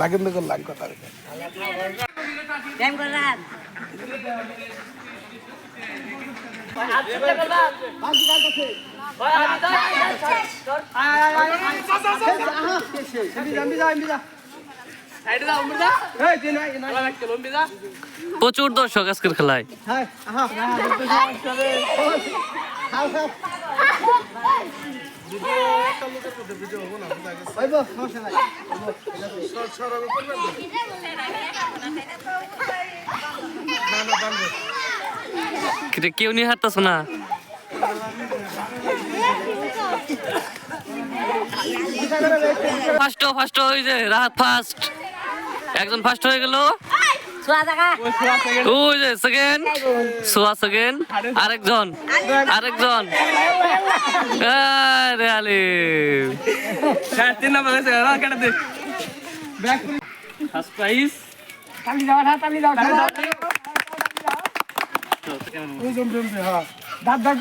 খেলা কিন্তু করলাম কথা প্রচুর দর্শক আজকের খেলায়। কেউ নিয়ে হাঁটতেছ না। ফার্স্ট ওই যে রাহাত ফার্স্ট, একজন ফার্স্ট হয়ে গেল। ওই যে সেকেন্ড, সোয়া সেকেন্ড, আরেকজন আরে আলিম ফার্স্ট প্রাইজ। দাদা